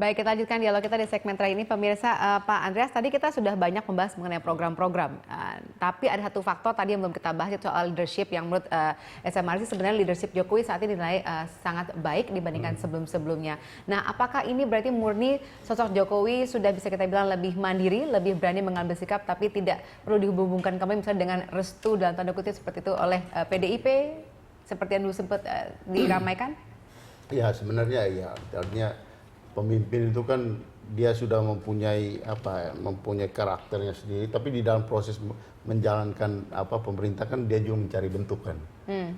Baik, kita lanjutkan dialog kita di segmen terakhir ini. Pemirsa, Pak Andreas, tadi kita sudah banyak membahas mengenai program-program. Tapi ada satu faktor tadi yang belum kita bahas, itu soal leadership yang menurut SMRC sebenarnya leadership Jokowi saat ini dinilai sangat baik dibandingkan sebelum-sebelumnya. Nah, apakah ini berarti murni sosok Jokowi sudah bisa kita bilang lebih mandiri, lebih berani mengambil sikap, tapi tidak perlu dihubungkan kembali misalnya dengan restu dalam tanda kutip seperti itu oleh PDIP, seperti yang dulu sempat diramaikan? Ya, sebenarnya ya, artinya pemimpin itu kan dia sudah mempunyai mempunyai karakternya sendiri, tapi di dalam proses menjalankan pemerintah kan dia juga mencari bentuk kan.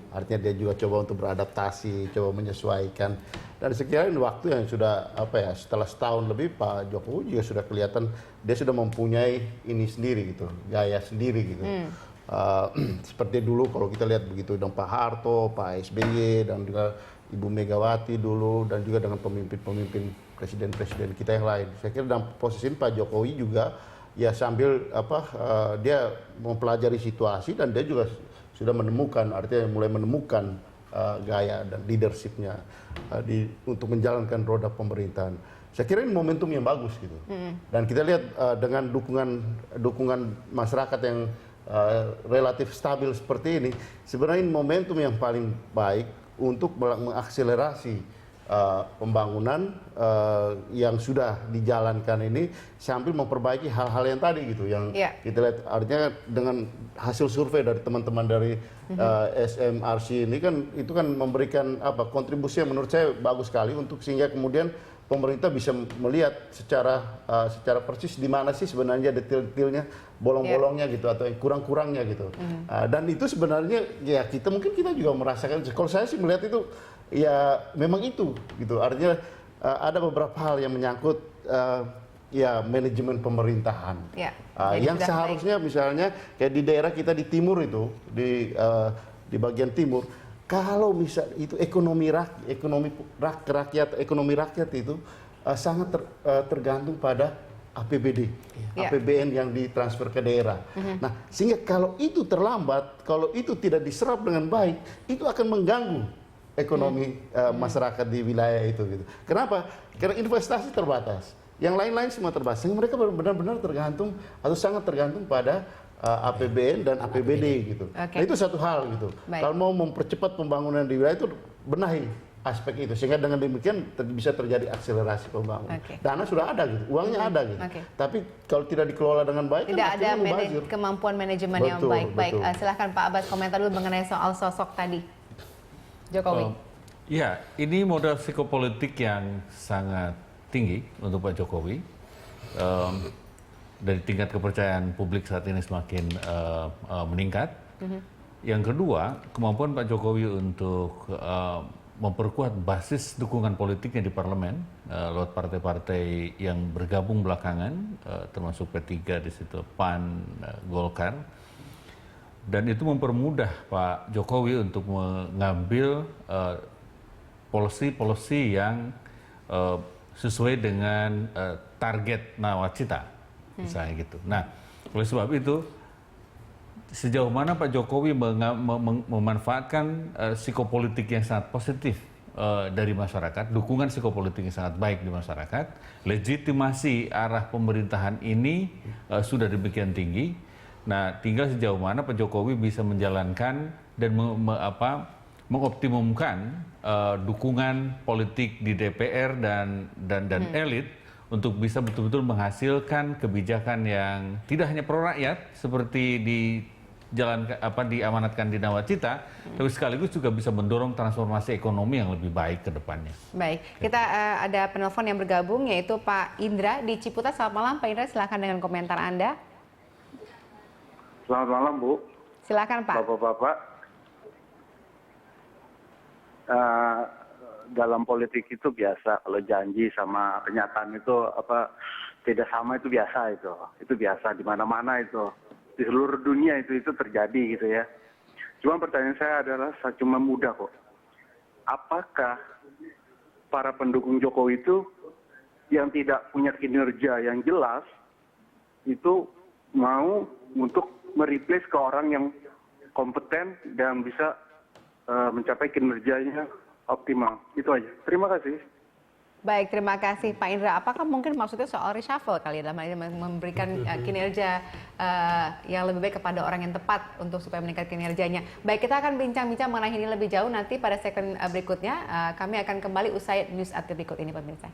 Artinya dia juga coba untuk beradaptasi, coba menyesuaikan. Dan sekiranya waktu yang sudah setelah setahun lebih Pak Jokowi juga sudah kelihatan dia sudah mempunyai ini sendiri gitu, gaya sendiri gitu. Seperti dulu kalau kita lihat begitu dengan Pak Harto, Pak SBY dan juga Ibu Megawati dulu dan juga dengan pemimpin-pemimpin presiden-presiden kita yang lain. Saya kira dalam posisi ini Pak Jokowi juga ya sambil dia mempelajari situasi dan dia juga sudah menemukan, artinya mulai menemukan gaya dan leadershipnya untuk menjalankan roda pemerintahan. Saya kira ini momentum yang bagus gitu. Dan kita lihat dengan dukungan masyarakat yang relatif stabil seperti ini, sebenarnya ini momentum yang paling baik untuk mengakselerasi pembangunan yang sudah dijalankan ini sambil memperbaiki hal-hal yang tadi gitu yang kita lihat, artinya dengan hasil survei dari teman-teman dari SMRC ini kan itu kan memberikan kontribusi yang menurut saya bagus sekali untuk sehingga kemudian pemerintah bisa melihat secara persis di mana sih sebenarnya detail-detailnya, bolong-bolongnya gitu atau kurang-kurangnya gitu. Dan itu sebenarnya ya kita juga merasakan. Kalau saya sih melihat itu ya memang itu gitu. Artinya ada beberapa hal yang menyangkut ya manajemen pemerintahan. Yang seharusnya misalnya kayak di daerah kita di timur itu di bagian timur, kalau misal itu ekonomi rakyat itu sangat tergantung pada APBD, APBN yang ditransfer ke daerah. Nah, sehingga kalau itu terlambat, kalau itu tidak diserap dengan baik, itu akan mengganggu ekonomi masyarakat di wilayah itu. Gitu. Kenapa? Karena investasi terbatas, yang lain-lain semua terbatas. Sehingga mereka benar-benar tergantung atau sangat tergantung pada APBN dan APBD gitu. Nah itu satu hal gitu. Kalau mau mempercepat pembangunan di wilayah itu benahi aspek itu sehingga dengan demikian bisa terjadi akselerasi pembangunan. Dana sudah ada gitu, uangnya ada gitu. Tapi kalau tidak dikelola dengan baik tidak ada kemampuan manajemen yang baik. Silahkan Pak Abbas komentar dulu mengenai soal sosok tadi Jokowi. Ya, ini modal psikopolitik yang sangat tinggi untuk Pak Jokowi. Dari tingkat kepercayaan publik saat ini semakin meningkat. Yang kedua, kemampuan Pak Jokowi untuk memperkuat basis dukungan politiknya di parlemen lewat partai-partai yang bergabung belakangan, termasuk P3 di situ, PAN, Golkar, dan itu mempermudah Pak Jokowi untuk mengambil policy-policy yang sesuai dengan target nawacita. Misalnya gitu. Nah, oleh sebab itu, sejauh mana Pak Jokowi memanfaatkan psikopolitik yang sangat positif dari masyarakat, dukungan psikopolitik yang sangat baik di masyarakat, legitimasi arah pemerintahan ini sudah demikian tinggi. Nah, tinggal sejauh mana Pak Jokowi bisa menjalankan dan mengoptimumkan dukungan politik di DPR dan elit untuk bisa betul-betul menghasilkan kebijakan yang tidak hanya pro rakyat seperti diamanatkan di Nawacita, tapi sekaligus juga bisa mendorong transformasi ekonomi yang lebih baik ke depannya. Baik, kita ada penelpon yang bergabung yaitu Pak Indra di Ciputat. Selamat malam Pak Indra, silakan dengan komentar Anda. Selamat malam Bu. Silakan Pak. Bapak-bapak. Dalam politik itu biasa, kalau janji sama kenyataan itu tidak sama, itu biasa, itu biasa di mana-mana, itu di seluruh dunia itu terjadi gitu ya. Cuma pertanyaan saya adalah cuma mudah kok, apakah para pendukung Jokowi itu yang tidak punya kinerja yang jelas itu mau untuk mereplace ke orang yang kompeten dan bisa mencapai kinerjanya optimal. Itu aja. Terima kasih. Baik, terima kasih Pak Indra. Apakah mungkin maksudnya soal reshuffle kali ya, dalam hal ini memberikan kinerja yang lebih baik kepada orang yang tepat untuk supaya meningkat kinerjanya. Baik, kita akan bincang-bincang mengenai ini lebih jauh nanti pada segmen berikutnya. Kami akan kembali usai news update berikut ini pemirsa.